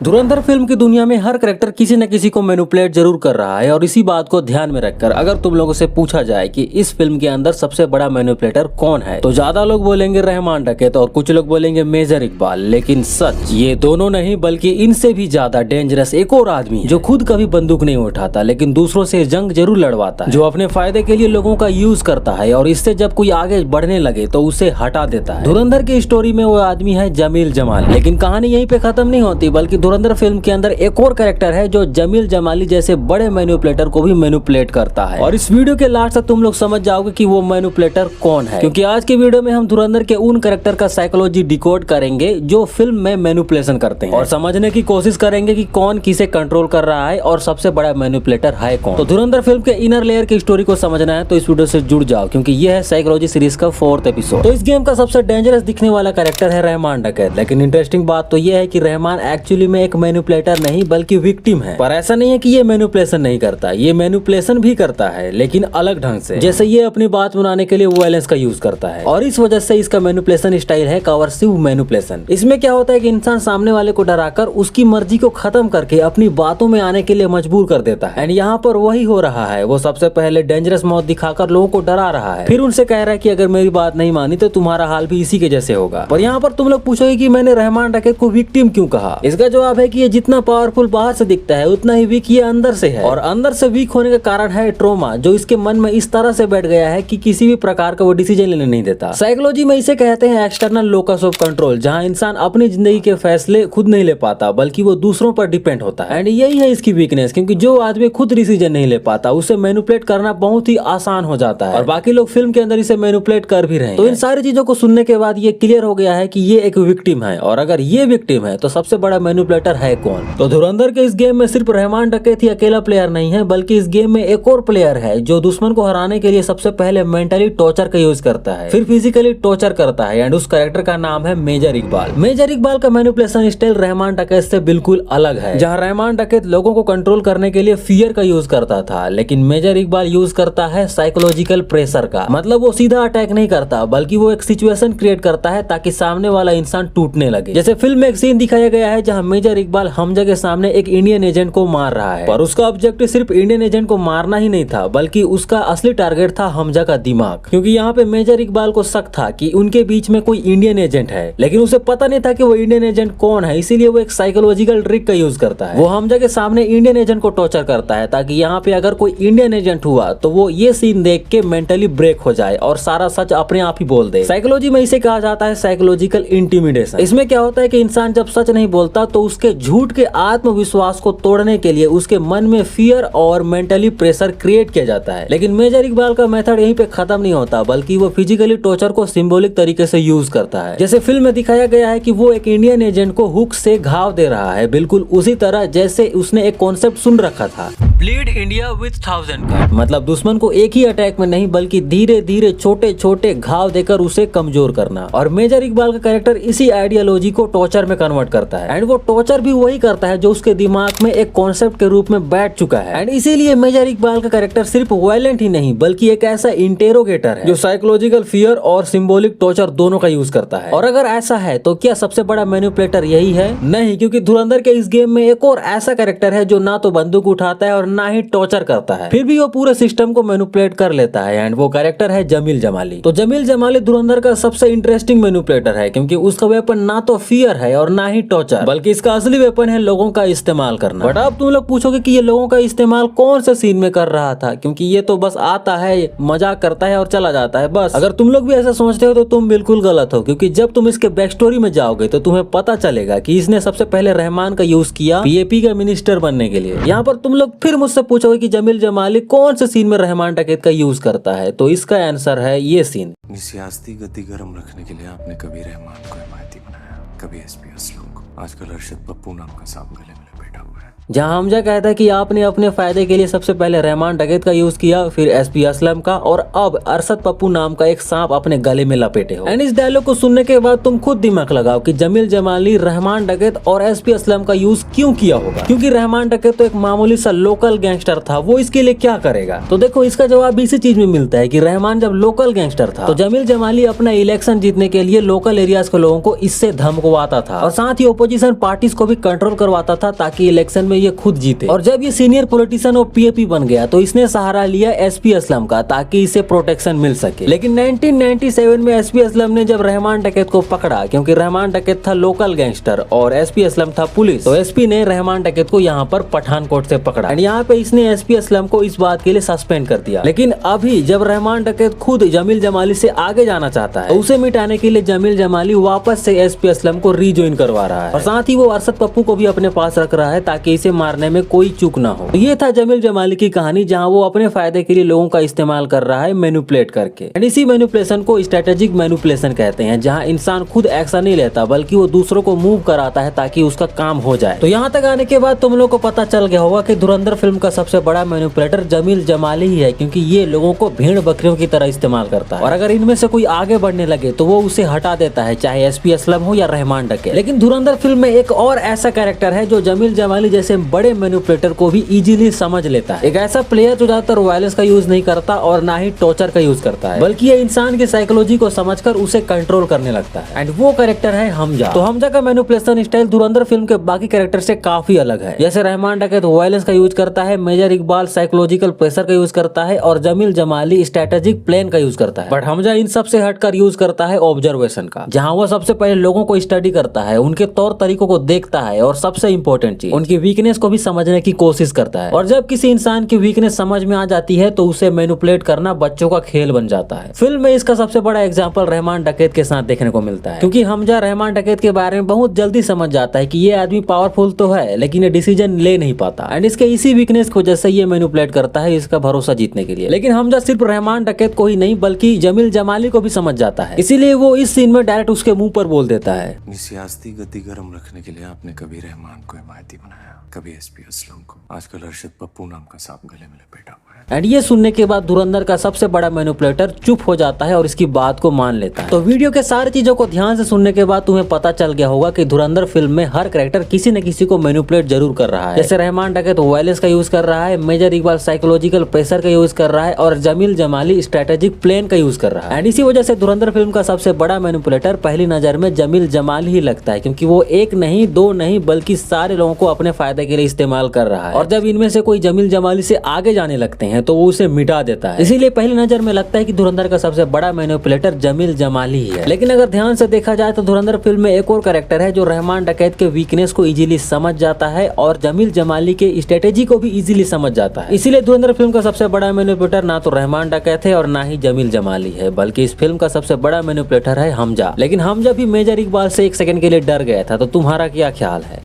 धुरंधर film की दुनिया में हर करेक्टर किसी न किसी को मैनिपुलेट जरूर कर रहा है और इसी बात को ध्यान में रखकर अगर तुम लोगों से पूछा जाए कि इस फिल्म के अंदर सबसे बड़ा मैनिपुलेटर कौन है तो ज्यादा लोग बोलेंगे रहमान डकैत और कुछ लोग बोलेंगे मेजर इकबाल। लेकिन सच ये दोनों नहीं बल्कि इनसे भी ज्यादा डेंजरस एक और आदमी जो खुद कभी बंदूक नहीं उठाता लेकिन दूसरों से जंग जरूर लड़वाता है, जो अपने फायदे के लिए लोगों का यूज करता है और इससे जब कोई आगे बढ़ने लगे तो उसे हटा देता है। धुरंधर की स्टोरी में वो आदमी है जमील जमाली। लेकिन कहानी यहीं पे खत्म नहीं होती बल्कि धुरंधर फिल्म के अंदर एक और कैरेक्टर है जो जमील जमाली जैसे बड़े मैनिपुलेटर को भी मैनिपुलेट करता है और इस वीडियो के लास्ट तक तुम लोग समझ जाओगे कि वो मैनिपुलेटर कौन है, क्योंकि आज के वीडियो में हम धुरंधर के उन कैरेक्टर का साइकोलॉजी डिकोड करेंगे जो फिल्म में मैनिपुलेशन करते हैं और समझने की कोशिश करेंगे कि कौन किसे कंट्रोल कर रहा है और सबसे बड़ा मैनिपुलेटर है कौन। तो धुरंधर फिल्म के इनर लेयर की स्टोरी को समझना है तो इस वीडियो से जुड़ जाओ, क्योंकि यह है साइकोलॉजी सीरीज का 4th एपिसोड। तो इस गेम का सबसे डेंजरस दिखने वाला कैरेक्टर है रहमान डकैत। लेकिन इंटरेस्टिंग बात तो यह है कि रहमान एक्चुअली में एक मैनिपुलेटर नहीं बल्कि विक्टिम है। पर ऐसा नहीं है कि ये मैनिपुलेशन नहीं करता, ये मैनिपुलेशन भी करता है लेकिन अलग ढंग से। जैसे ये अपनी बात बनाने के लिए वायलेंस का यूज करता है और इस वजह से इसका मैनिपुलेशन स्टाइल है कवर्सिव मैनिपुलेशन। इसमें क्या होता है कि इंसान सामने वाले को डराकर उसकी मर्जी को खत्म करके अपनी बातों में आने के लिए मजबूर कर देता है। एंड यहाँ पर वही हो रहा है, वो सबसे पहले डेंजरस मौत दिखाकर लोगों को डरा रहा है, फिर उनसे कह रहा है कि अगर मेरी बात नहीं मानी तो तुम्हारा हाल भी इसी के जैसे होगा। पर यहाँ पर तुम लोग पूछोगे कि मैंने रहमान डकैत को विक्टिम क्यों कहा। इसका जवाब है कि ये जितना पावरफुल बाहर से दिखता है उतना ही वीक ये अंदर से है, और अंदर से वीक होने का कारण है ट्रोमा, जो इसके मन में इस तरह से बैठ गया है कि किसी भी प्रकार का वो डिसीजन लेने नहीं देता। साइकोलॉजी में इसे कहते हैं एक्सटर्नल लोकस ऑफ कंट्रोल, जहां इंसान अपनी जिंदगी के फैसले खुद नहीं ले पाता बल्कि वो दूसरों पर डिपेंड होता है। एंड यही है इसकी वीकनेस, क्योंकि जो आदमी खुद डिसीजन नहीं ले पाता उसे मैनिपुलेट करना बहुत ही आसान हो जाता है और बाकी लोग फिल्म के अंदर इसे मैनिपुलेट कर भी रहे हैं। तो इन सारी चीजों को सुनने के बाद ये क्लियर हो गया है कि ये एक विक्टिम है, और अगर ये विक्टिम है तो सबसे बड़ा मैनिपुलेटर है कौन। तो धुरंधर के इस गेम में सिर्फ रहमान डकैत ही अकेला प्लेयर नहीं है बल्कि इस गेम में एक और प्लेयर है जो दुश्मन को हराने के लिए सबसे पहले मेंटली टॉर्चर का यूज करता है, फिर फिजिकली टॉर्चर करता है। एंड उस कैरेक्टर का नाम है मेजर इकबाल। मेजर इकबाल का मैनिपुलेशन स्टाइल रहमान डकैत से बिल्कुल अलग है। जहां रहमान डकैत लोगों को कंट्रोल करने के लिए फियर का यूज करता था, लेकिन मेजर इकबाल यूज करता है साइकोलॉजिकल प्रेशर का। मतलब वो सीधा अटैक नहीं करता बल्कि वो एक सिचुएशन क्रिएट करता है ताकि सामने वाला इंसान टूटने लगे। जैसे फिल्म में एक सीन दिखाया गया है जहां मेजर इकबाल हमजा के सामने एक इंडियन एजेंट को मार रहा है, पर उसका ऑब्जेक्टिव सिर्फ इंडियन एजेंट को मारना ही नहीं था बल्कि उसका असली टारगेट था हमजा का दिमाग, क्योंकि यहाँ पे मेजर इकबाल को शक था कि उनके बीच में कोई इंडियन एजेंट है, लेकिन उसे पता नहीं था कि वो इंडियन एजेंट कौन है। इसीलिए वो एक साइकोलॉजिकल ट्रिक का यूज करता है। वो हमजा के सामने इंडियन एजेंट को टॉर्चर करता है ताकि यहाँ पे अगर कोई इंडियन एजेंट हुआ तो वो ये सीन देख के मेंटली ब्रेक हो जाए और सारा सच अपने आप ही बोल दे। साइकोलॉजी में इसे कहा जाता है साइकोलॉजिकल इंटिमिडेशन। इसमें क्या होता है कि इंसान जब सच नहीं बोलता तो उसके झूठ के आत्मविश्वास को तोड़ने के लिए उसके मन में फियर और मेंटली प्रेशर क्रिएट किया जाता है। लेकिन मेजर इकबाल का मेथड यहीं पे खत्म नहीं होता बल्कि वो फिजिकली टॉर्चर को सिंबॉलिक तरीके से यूज करता है। जैसे फिल्म में दिखाया गया है कि वो एक इंडियन एजेंट को हुक से घाव दे रहा है, बिल्कुल उसी तरह जैसे उसने एक कॉन्सेप्ट सुन रखा था, ब्लीड इंडिया विद 1000 कट। मतलब दुश्मन को एक ही अटैक में नहीं बल्कि धीरे धीरे छोटे छोटे घाव देकर उसे कमजोर करना। और मेजर इकबाल का कैरेक्टर इसी आइडियोलॉजी को टॉर्चर में कन्वर्ट करता है। एंड वो टॉर्चर भी वही करता है जो उसके दिमाग में एक कॉन्सेप्ट के रूप में बैठ चुका है। एंड इसीलिए मेजर इकबाल का कैरेक्टर सिर्फ वायलेंट ही नहीं बल्कि एक ऐसा इंटेरोगेटर है जो साइकोलॉजिकल फियर और सिंबॉलिक टॉर्चर दोनों का यूज करता है। और अगर ऐसा है तो क्या सबसे बड़ा मैनिपुलेटर यही है? नहीं, क्योंकि धुरंधर के इस गेम में एक और ऐसा कैरेक्टर है जो ना तो बंदूक उठाता है और ना ही टॉर्चर करता है, फिर भी वो पूरे सिस्टम को मैनिपुलेट कर लेता है। एंड वो कैरेक्टर है जमील जमाली। तो जमील जमाली धुरंधर का सबसे इंटरेस्टिंग मैनिपुलेटर है, क्योंकि उसका वेपन ना तो फियर है और ना ही टॉर्चर, बल्कि इसका असली वेपन है लोगों का इस्तेमाल करना। बट अब तुम लोग पूछोगे कि ये लोगों का इस्तेमाल कौन से सीन में कर रहा था, क्योंकि ये तो बस आता है, मजाक करता है और चला जाता है बस। अगर तुम लोग भी ऐसा सोचते हो तो तुम बिल्कुल गलत हो, क्योंकि जब तुम इसके बैक स्टोरी में जाओगे तो तुम्हें पता चलेगा कि इसने सबसे पहले रहमान का यूज किया पीएपी का मिनिस्टर बनने के लिए। यहाँ पर तुम लोग फिर मुझसे पूछोगे कि जमील जमाली कौन से सीन में रहमान डकैत का यूज करता है, तो इसका आंसर है ये सीन। सियासती गति गर्म रखने के लिए आपने कभी रहमान को हिमायती बनाया, कभी एसपी असलम को, आजकल अरशद पप्पू नाम का सांप गले में बैठा हुआ है। जहां हमजा कहता है कि आपने अपने फायदे के लिए सबसे पहले रहमान डकैत का यूज किया, फिर एसपी असलम का, और अब अरशद पप्पू नाम का एक सांप अपने गले में लपेटे हो। एंड इस डायलॉग को सुनने के बाद तुम खुद दिमाग लगाओ कि जमील जमाली, रहमान डकैत और एसपी असलम का यूज क्यों किया होगा, क्योंकि रहमान डकैत तो एक मामूली सा लोकल गैंगस्टर था, वो इसके लिए क्या करेगा। तो देखो इसका जवाब इसी चीज में मिलता है कि रहमान जब लोकल गैंगस्टर था तो जमील जमाली अपना इलेक्शन जीतने के लिए लोकल एरियाज के लोगों को इससे धमकवाता था और साथ ही ओपोजिशन पार्टीज को भी कंट्रोल करवाता था ताकि इलेक्शन में ये खुद जीते। और जब ये सीनियर पॉलिटिशियन और पीएपी बन गया तो इसने सहारा लिया एसपी असलम का ताकि इसे प्रोटेक्शन मिल सके। लेकिन 1997 में एसपी असलम ने जब रहमान डकैत को पकड़ा, क्योंकि रहमान डकैत था लोकल गैंगस्टर और एसपी असलम था पुलिस, तो एसपी ने रहमान डकैत को यहाँ पर पठानकोट से पकड़ा। यहाँ पे इसने एसपी असलम को इस बात के लिए सस्पेंड कर दिया। लेकिन अभी जब रहमान डकैत खुद जमील जमाली से आगे जाना चाहता है तो उसे मिटाने के लिए जमील जमाली वापस से एसपी असलम को रीजॉइन करवा रहा है और साथ ही वो अरशद पप्पू को भी अपने पास रख रहा है ताकि इसे मारने में कोई चूक ना हो। तो ये था जमील जमाली की कहानी, जहाँ वो अपने फायदे के लिए लोगों का इस्तेमाल कर रहा है मैनिपुलेट करके। एंड इसी मैनिपुलेशन को स्ट्रेटेजिक मैनिपुलेशन कहते हैं, जहाँ इंसान खुद एक्शन नहीं लेता बल्कि वो दूसरों को मूव कराता है ताकि उसका काम हो जाए। तो यहाँ तक आने के बाद तुम लोग को पता चल गया होगा कि धुरंधर फिल्म का सबसे बड़ा मैनिपुलेटर जमील जमाली ही है, क्योंकि ये लोगों को भेड़ बकरियों की तरह इस्तेमाल करता है और अगर इनमें से कोई आगे बढ़ने लगे तो वो उसे हटा देता है, चाहे एसपी असलम हो या रहमान डकैत। लेकिन धुरंधर फिल्म में एक और ऐसा कैरेक्टर है जो जमील जमाली जैसे बड़े मैनिपुलेटर को भी इजीली समझ लेता है। एक ऐसा प्लेयर जो ज्यादातर वायलेंस का यूज नहीं करता और ना ही टॉर्चर का यूज करता है, बल्कि ये इंसान की साइकोलॉजी को समझकर उसे कंट्रोल करने लगता है। एंड वो कैरेक्टर है हमजा। तो हमजा का मैनिपुलेशन स्टाइल धुरंधर फिल्म के बाकी कैरेक्टर से काफी अलग है। जैसे रहमान डकैत वायलेंस का यूज करता है, मेजर इकबाल साइकोलॉजिकल प्रेशर का यूज करता है और जमील जमाली स्ट्रेटेजिक प्लान का यूज करता है। बट हमजा इन सब से हटकर यूज करता है ऑब्जर्वेशन का, जहाँ वो सबसे पहले लोगों को स्टडी करता है, उनके तौर तरीकों को देखता है और सबसे इंपॉर्टेंट चीज उनकी वीकनेस को भी समझने की कोशिश करता है। और जब किसी इंसान की वीकनेस समझ में आ जाती है तो उसे मैनिपुलेट करना बच्चों का खेल बन जाता है। फिल्म में इसका सबसे बड़ा एग्जांपल रहमान डकैत के साथ देखने को मिलता है, क्योंकि हमजा रहमान डकैत के बारे में बहुत जल्दी समझ जाता है कि ये आदमी पावरफुल तो है लेकिन ये डिसीजन ले नहीं पाता एंड इसके इसी वीकनेस को जैसे ये मैनिपुलेट करता है इसका भरोसा जीतने के लिए। लेकिन हमजा सिर्फ रहमान डकैत को ही नहीं बल्कि जमील जमाली को भी समझ जाता है, इसीलिए वो इस सीन में डायरेक्ट उसके मुंह पर बोल देता है, सियासती गति गर्म रखने के लिए आपने कभी रहमान को हिमायती बनाया, कभी एसपी असलम को, आजकल अरशद पप्पू नाम का सांप गले में लपेटा हुआ है। एंड ये सुनने के बाद धुरंधर का सबसे बड़ा मैनिपुलेटर चुप हो जाता है और इसकी बात को मान लेता है। तो वीडियो के सारी चीजों को ध्यान से सुनने के बाद तुम्हें पता चल गया होगा कि धुरंधर फिल्म में हर कैरेक्टर किसी न किसी को मैनिपुलेट जरूर कर रहा है। जैसे रहमान डकैत वायलेंस का यूज कर रहा है, मेजर इकबाल साइकोलॉजिकल प्रेशर का यूज कर रहा है और जमील जमाली स्ट्रेटेजिक प्लान का यूज कर रहा है। एंड इसी वजह से धुरंधर फिल्म का सबसे बड़ा मैनिपुलेटर पहली नजर में जमील जमाली ही लगता है, क्योंकि वो एक नहीं दो नहीं बल्कि सारे लोगों को अपने फायदे के लिए इस्तेमाल कर रहा है। और जब इनमें से कोई जमील जमाली से आगे जाने लगते हैं तो वो उसे मिटा देता है। इसीलिए पहली नजर में लगता है कि धुरंधर का सबसे बड़ा मैनिपुलेटर जमील जमाली ही है। लेकिन अगर ध्यान से देखा जाए तो धुरंधर फिल्म में एक और कैरेक्टर है जो रहमान डकैत के वीकनेस को इजीली समझ जाता है और जमील जमाली के स्ट्रेटेजी को भी इजीली समझ जाता है। इसीलिए धुरंधर फिल्म का सबसे बड़ा मैनिपुलेटर ना तो रहमान डकैत है और ना ही जमील जमाली है, बल्कि इस फिल्म का सबसे बड़ा मैनिपुलेटर है हमजा। लेकिन हमजा भी मेजर इकबाल से एक सेकंड के लिए डर गया था, तो तुम्हारा क्या ख्याल है?